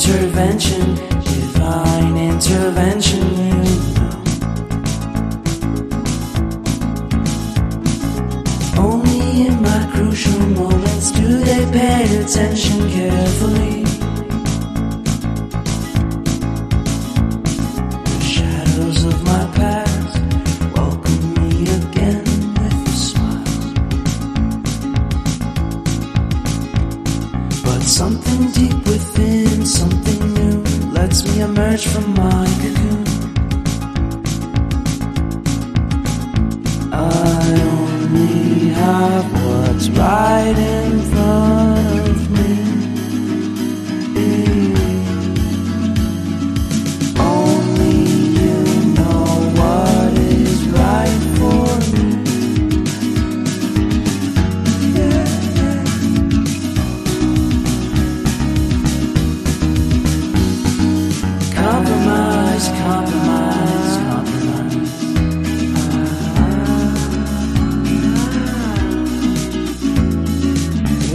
intervention, divine intervention, you know. Only in my crucial moments do they pay attention carefully. The shadows of my past welcome me again with a smile. But something deep within, something new, lets me emerge from my cocoon. I only have what's right in front of me. Only you know what is right for me. Compromise, compromise, compromise.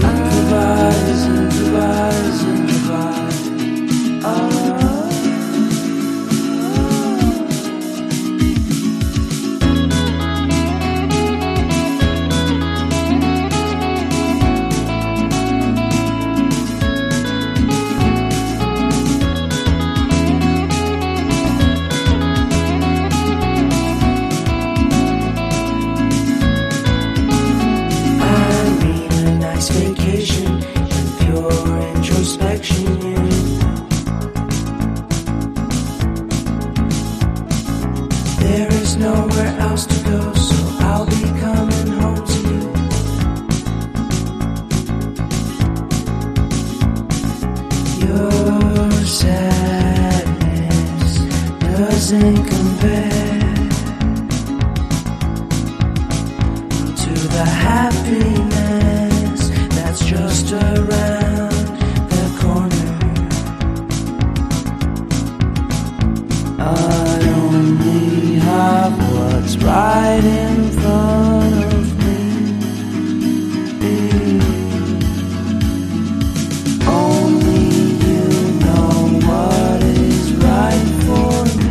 Improvise, improvise, improvise. Vacation and pure introspection, you know. There is nowhere else to go, so I'll be coming home to you. Your sadness doesn't compare to the happiness that's just around the corner. I only have what's right in front of me. Only you know what is right for me.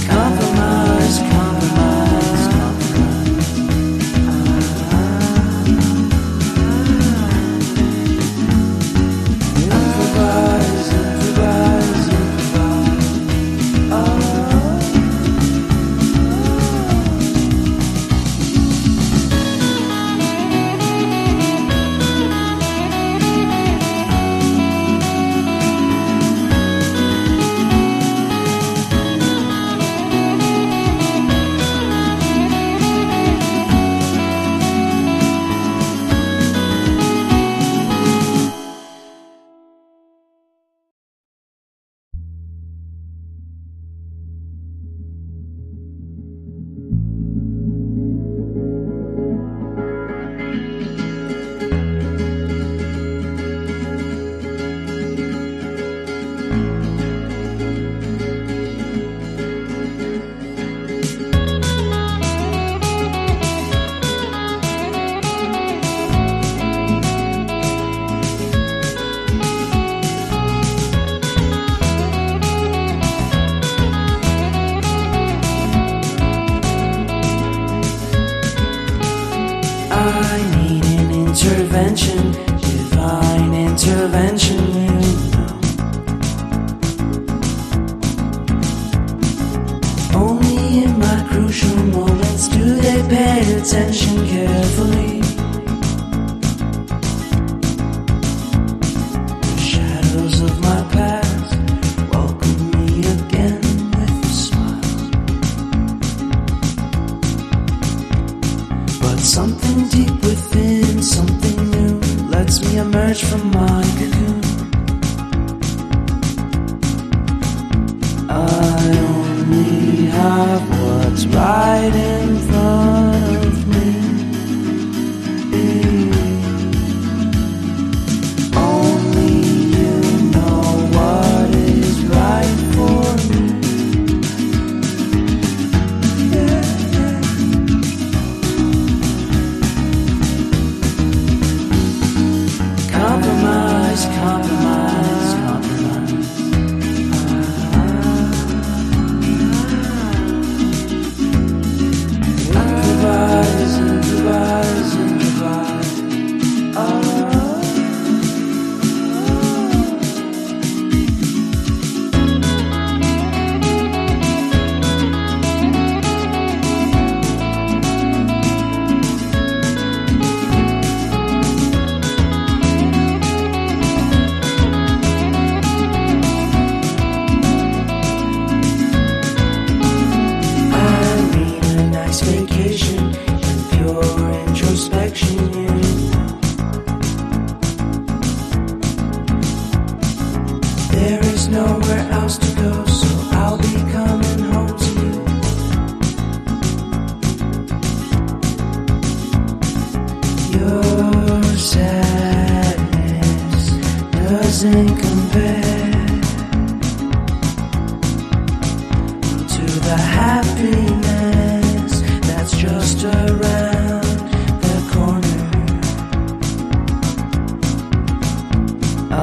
Compromise, compromise, compromise. Improvise, improvise, improvise. I need an intervention, divine intervention, you know. Only in my crucial moments do they pay attention carefully. The shadows of my past welcome me again with a smile. But something deep within, something new, lets me emerge from my cocoon. I only have what's right in front of me. Only you know what is right for me. Your sadness doesn't compare to the happiness that's just around the corner. I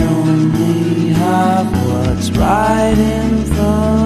only have what's right in front